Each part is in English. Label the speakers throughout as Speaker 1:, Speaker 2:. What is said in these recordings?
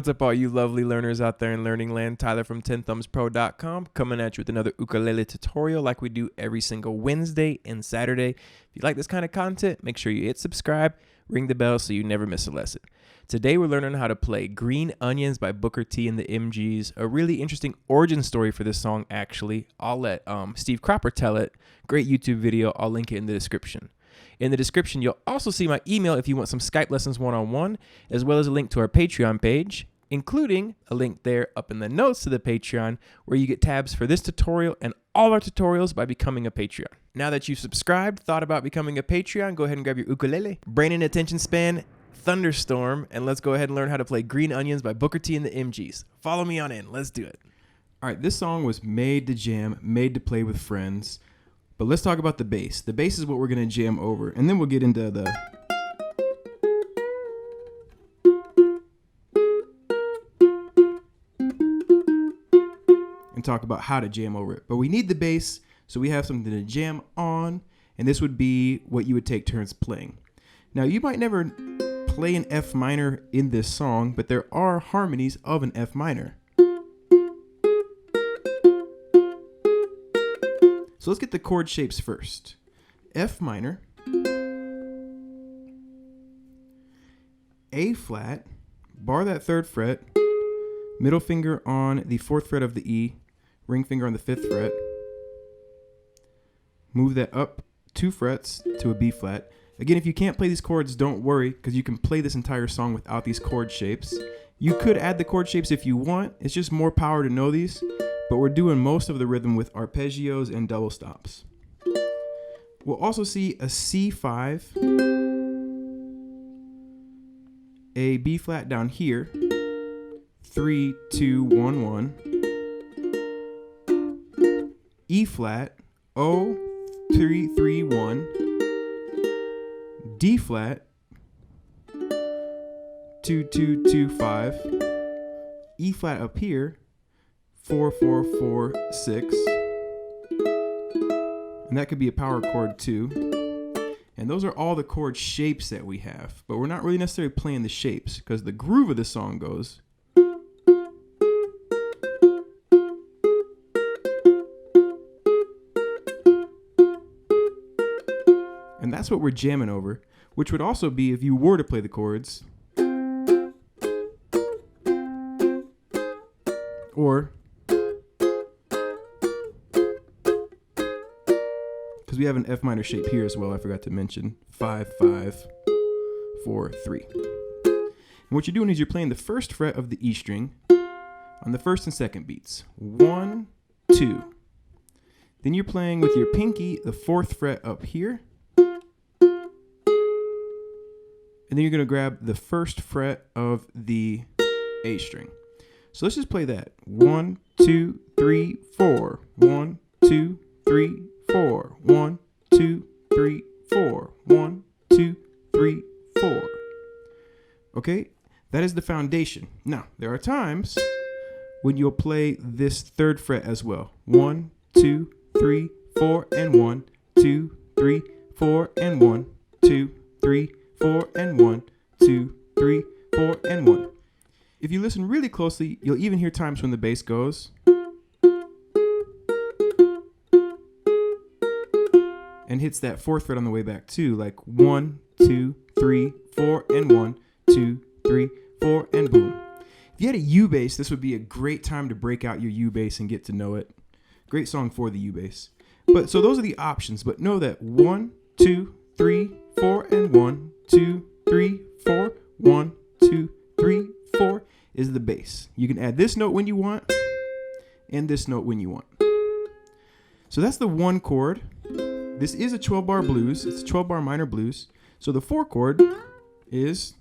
Speaker 1: What's up, all you lovely learners out there in learning land? Tyler from TenthumbsPro.com coming at you with another ukulele tutorial like we do every single Wednesday and Saturday. If you like this kind of content, make sure you hit subscribe, ring the bell so you never miss a lesson. Today we're learning how to play Green Onions by Booker T and the M.G.s. A really interesting origin story for this song, actually. I'll let Steve Cropper tell it. Great YouTube video. I'll link it in the description. In the description, you'll also see my email if you want some Skype lessons one-on-one, as well as a link to our Patreon page, including a link there up in the notes to the Patreon, where you get tabs for this tutorial and all our tutorials by becoming a Patreon. Now that you've subscribed, thought about becoming a Patreon, go ahead and grab your ukulele, brain and attention span, thunderstorm, and let's go ahead and learn how to play Green Onions by Booker T and the M.G.s. Follow me on in. Let's do it. All right, this song was made to jam, made to play with friends. But let's talk about the bass. The bass is what we're going to jam over, and then we'll get into the... and talk about how to jam over it. But we need the bass, so we have something to jam on, and this would be what you would take turns playing. Now, you might never play an F minor in this song, but there are harmonies of an F minor. So let's get the chord shapes first. F minor, A flat, bar that third fret, middle finger on the fourth fret of the E, ring finger on the fifth fret, move that up 2 frets to a B flat. Again, if you can't play these chords, don't worry, because you can play this entire song without these chord shapes. You could add the chord shapes if you want. It's just more power to know these. But we're doing most of the rhythm with arpeggios and double stops. We'll also see a C5, a B flat down here, 3, 2, 1, 1, E flat, O, 3, 3, 1, D flat, 2, 2, 2, 5, E flat up here, 4, 4, 4, 6, and that could be a power chord too. And those are all the chord shapes that we have, but we're not really necessarily playing the shapes because the groove of the song goes. And that's what we're jamming over, which would also be if you were to play the chords. Or because we have an F minor shape here as well, I forgot to mention. 5, 5, 4, 3. And what you're doing is you're playing the first fret of the E string on the first and second beats. 1, 2. Then you're playing with your pinky the fourth fret up here. And then you're going to grab the first fret of the A string. So let's just play that. 1, 2, 3, 4. 1, 2, 3, 4. 1, 2, 3, 4. 1, 2, 3, 4. Okay, that is the foundation. Now, there are times when you'll play this third fret as well. 1, 2, 3, 4, and 1, 2, 3, 4, and 1, 2, 3, 4, and 1, 2, 3, 4, and 1. If you listen really closely, you'll even hear times when the bass goes. And hits that fourth fret on the way back too, like 1, 2, 3, 4, and 1, 2, 3, 4, and boom. If you had a U bass, this would be a great time to break out your U bass and get to know it. Great song for the U bass. But so those are the options, but know that 1, 2, 3, 4, and 1, 2, 3, 4, 1, 2, 3, 4 is the bass. You can add this note when you want and this note when you want. So that's the 1 chord. This is a 12-bar blues. It's a 12-bar minor blues. So the 4 chord is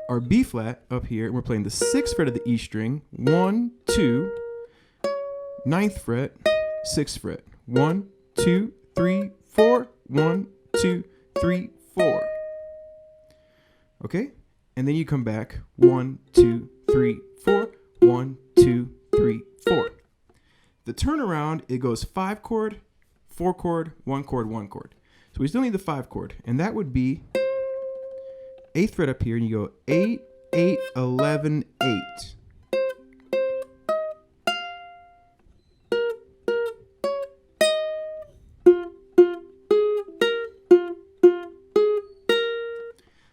Speaker 1: our B flat up here. And we're playing the 6th fret of the E string. 1, 2, 9th fret, 6th fret. 1, 2, 3, 4. 1, 2, 3, 4. Okay? And then you come back. 1, 2, 3, 4. 1, 2, 3, 4. The turnaround, it goes 5 chord, 4 chord, 1 chord, 1 chord. So we still need the 5 chord, and that would be 8th fret up here, and you go 8, 8, 11, 8.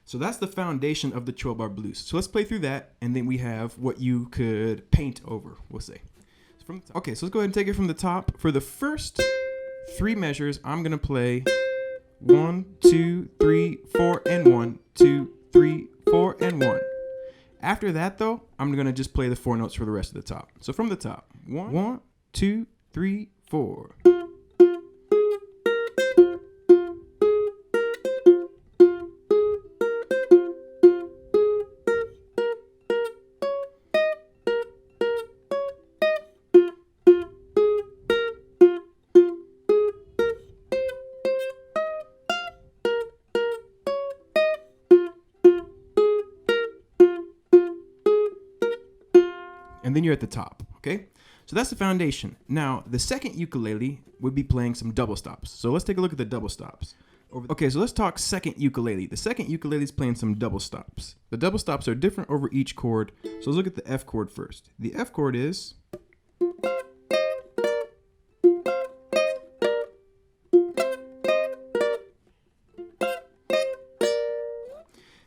Speaker 1: So that's the foundation of the 12-bar blues. So let's play through that, and then we have what you could paint over, we'll say. Okay, so let's go ahead and take it from the top. For the first 3 measures, I'm gonna play 1, 2, 3, 4, and 1, 2, 3, 4, and 1. After that, though, I'm gonna just play the 4 notes for the rest of the top. So from the top, 1, 2, 3, 4. And then you're at the top, okay? So that's the foundation. Now, the second ukulele would be playing some double stops. So let's take a look at the double stops. Okay, so let's talk second ukulele. The second ukulele is playing some double stops. The double stops are different over each chord. So let's look at the F chord first. The F chord is...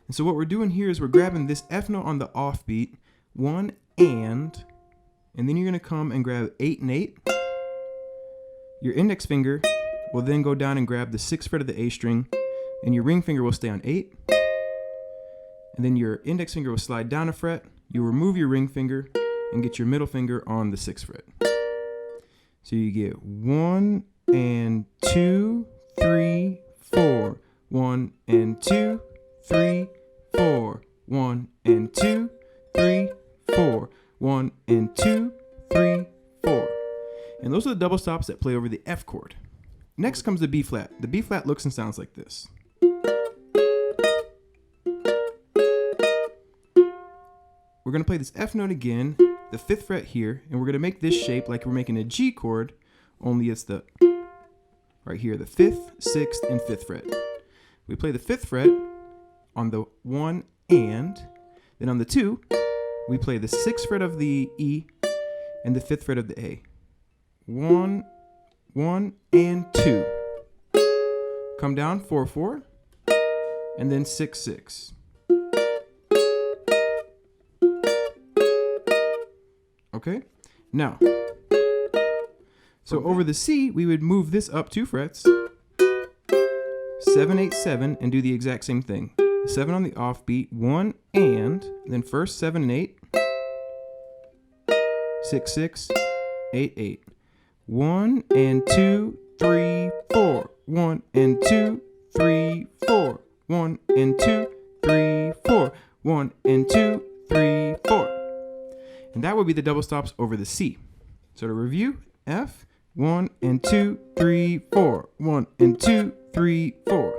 Speaker 1: And so what we're doing here is we're grabbing this F note on the offbeat, 1 and then you're going to come and grab 8 and 8. Your index finger will then go down and grab the 6th fret of the A string, and your ring finger will stay on 8. And then your index finger will slide down a fret. You remove your ring finger and get your middle finger on the 6th fret. So you get 1 and 2, 3, 4. 1 and 2, 3, 4. 1 and 2, 3, 4. 1 and 2, 3, 4. And those are the double stops that play over the F chord. Next comes the B flat. The B flat looks and sounds like this. We're going to play this F note again, the 5th fret here, and we're going to make this shape like we're making a G chord, only it's the right here, the 5th, 6th, and 5th fret. We play the 5th fret on the 1 and, then on the 2, we play the 6th fret of the E and the 5th fret of the A. 1, 1, and 2. Come down, 4, 4, and then 6, 6. Okay? Now, so over the C, we would move this up 2 frets, 7, 8, 7, and do the exact same thing. 7 on the offbeat, 1 and, then first 7 and 8, 6, 6, 8, 8. 1 and 2, 3, 4. 1 and 2, 3, 4. 1 and 2, 3, 4. 1 and 2, 3, 4. And that would be the double stops over the C. So to review, F, 1 and 2, 3, 4. 1 and 2, 3, 4.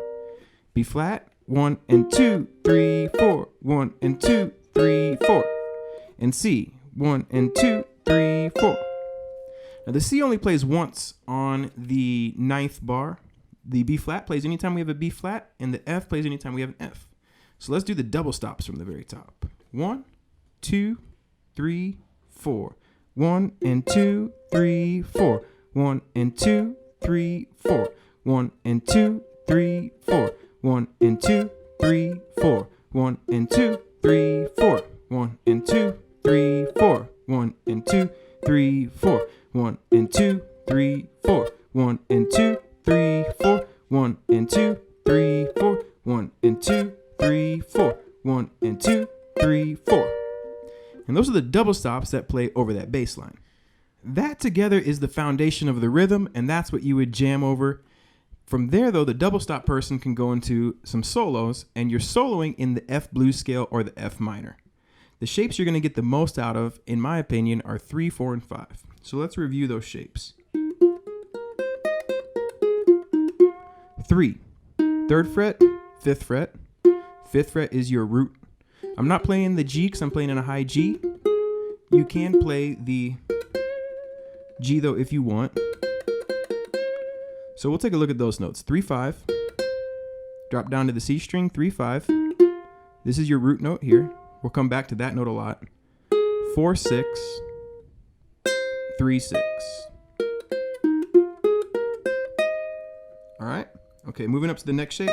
Speaker 1: B flat, 1 and 2, 3, 4. 1 and 2, 3, 4. And C, 1 and 2, 3, 4. Now the C only plays once on the 9th bar. The B flat plays anytime we have a B flat, and the F plays anytime we have an F. So let's do the double stops from the very top. 1, 2, 3, 4. 1 and 2, 3, 4. 1 and 2, 3, 4. 1 and 2, 3, 4. 1 and 2, 3, 4. 1 and 2, 3, 4. 1 and 2, 3, 4. 1 and 2, 3, 4. 1 and 2, 3, 4. 1 and 2, 3, 4. 1 and 2, 3, 4. 1 and 2, 3, 4. 1 and 2, 3, 4. And those are the double stops that play over that bass line. That together is the foundation of the rhythm, and that's what you would jam over. From there, though, the double stop person can go into some solos, and you're soloing in the F blues scale or the F minor. The shapes you're going to get the most out of, in my opinion, are 3, 4, and 5. So let's review those shapes. 3, 3rd fret, 5th fret. 5th fret is your root. I'm not playing the G because I'm playing in a high G. You can play the G though if you want. So we'll take a look at those notes. 3, 5. Drop down to the C string, 3, 5. This is your root note here. We'll come back to that note a lot. 4, 6, 3, 6. All right. Okay, moving up to the next shape.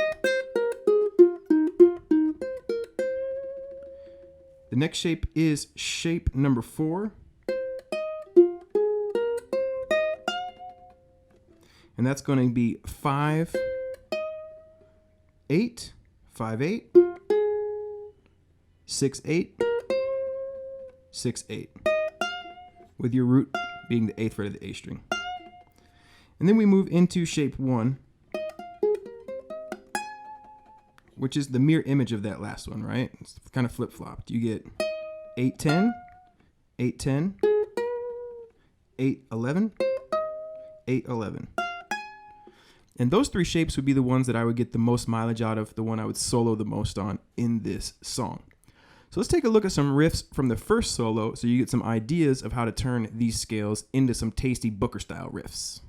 Speaker 1: The next shape is shape number 4. And that's going to be 5, 8, 5, 8, 6, 8, 6, 8, with your root being the 8th fret of the A string. And then we move into shape 1, which is the mirror image of that last one, right? It's kind of flip-flopped. You get 8, 10, 8, 10, 8, 11, 8, 11. And those 3 shapes would be the ones that I would get the most mileage out of, the one I would solo the most on in this song. So let's take a look at some riffs from the first solo so you get some ideas of how to turn these scales into some tasty Booker-style riffs.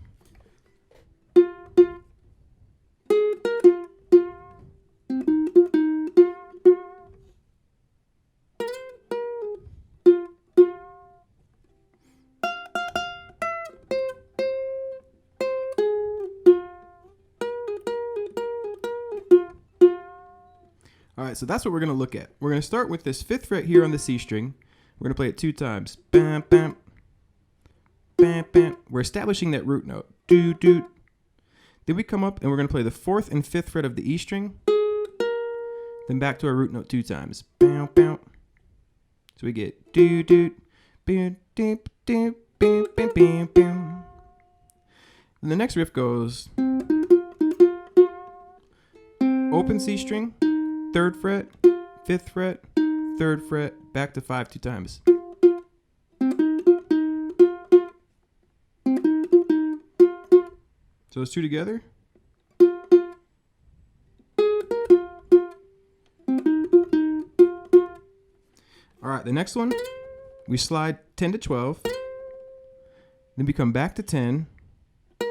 Speaker 1: All right, so that's what we're going to look at. We're going to start with this 5th fret here on the C string. We're going to play it 2 times. Bam, bam, bam, bam. We're establishing that root note. Doo, doo. Then we come up and we're going to play the 4th and 5th fret of the E string. Then back to our root note 2 times. Bam, bam. So we get doo, doo, bam, bam, bam, bam, bam, bam, bam. And the next riff goes open C string, 3rd fret, 5th fret, 3rd fret, back to 5 2 times. So those 2 together. All right, the next one, we slide 10 to 12, then we come back to 10, and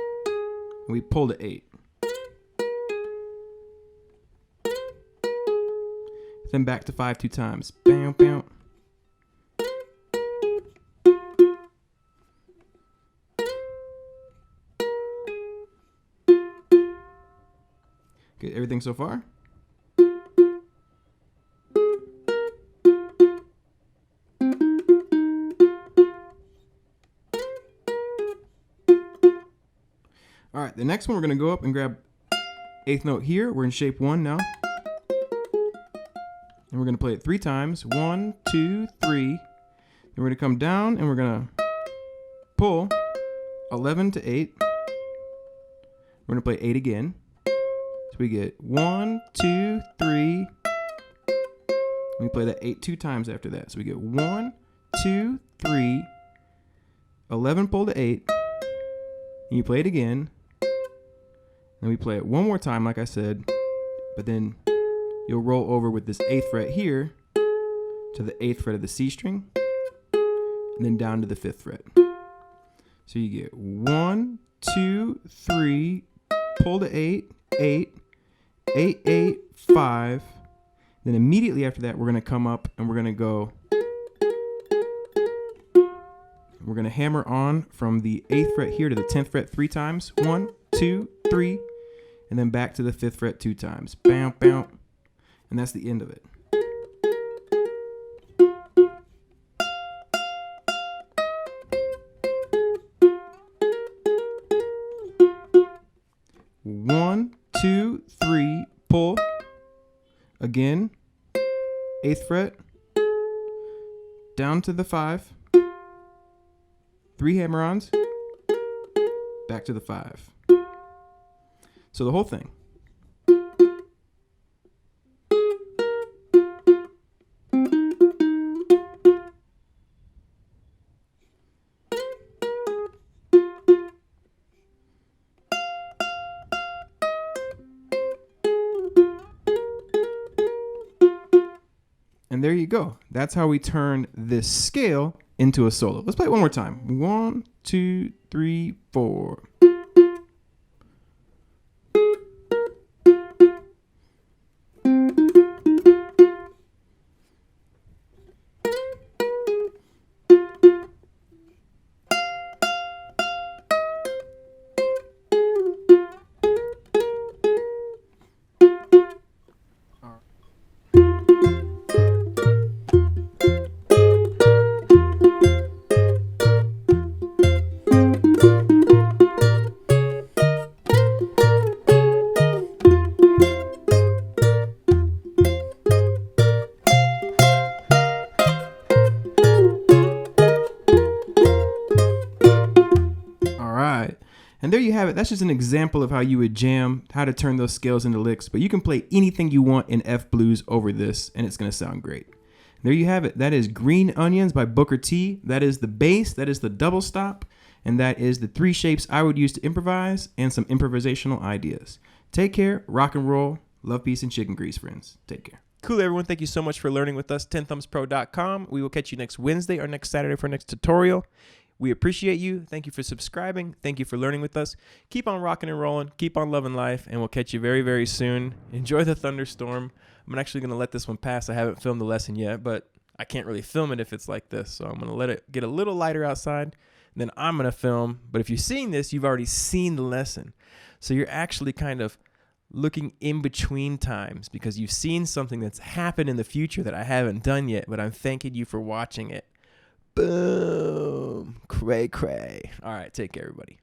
Speaker 1: we pull to 8. Then back to 5 2 times. Bam, bam. Get everything so far? All right, the next one we're going to go up and grab 8th note here. We're in shape 1 now. And we're going to play it 3 times. 1, 2, 3. Then we're going to come down and we're going to pull 11 to 8. We're going to play 8 again. So we get 1, 2, 3. We play that 8 2 times after that. So we get 1, 2, 3. 11 pull to 8. And you play it again. And we play it one more time, like I said. But then you'll roll over with this 8th fret here to the 8th fret of the C string, and then down to the 5th fret. So you get 1, 2, 3, pull to 8, 8, 8, 8, 5. Then immediately after that, we're going to come up and we're going to go. We're going to hammer on from the 8th fret here to the 10th fret 3 times. 1, 2, 3, and then back to the 5th fret 2 times. Bam, bam. And that's the end of it. One, 2, 3, pull. Again, 8th fret, down to the 5, 3 hammer-ons, back to the 5. So the whole thing. And there you go. That's how we turn this scale into a solo. Let's play it one more time. 1, 2, 3, 4. And there you have it. That's just an example of how you would jam, how to turn those scales into licks. But you can play anything you want in F blues over this, and it's going to sound great. There you have it. That is Green Onions by Booker T. That is the bass. That is the double stop. And that is the 3 shapes I would use to improvise and some improvisational ideas. Take care. Rock and roll. Love, peace, and chicken grease, friends. Take care. Cool, everyone. Thank you so much for learning with us. Tenthumbspro.com. We will catch you next Wednesday or next Saturday for our next tutorial. We appreciate you. Thank you for subscribing. Thank you for learning with us. Keep on rocking and rolling. Keep on loving life. And we'll catch you very, very soon. Enjoy the thunderstorm. I'm actually going to let this one pass. I haven't filmed the lesson yet, but I can't really film it if it's like this. So I'm going to let it get a little lighter outside. And then I'm going to film. But if you've seen this, you've already seen the lesson. So you're actually kind of looking in between times because you've seen something that's happened in the future that I haven't done yet, but I'm thanking you for watching it. Boom. Cray, cray. All right. Take care, everybody.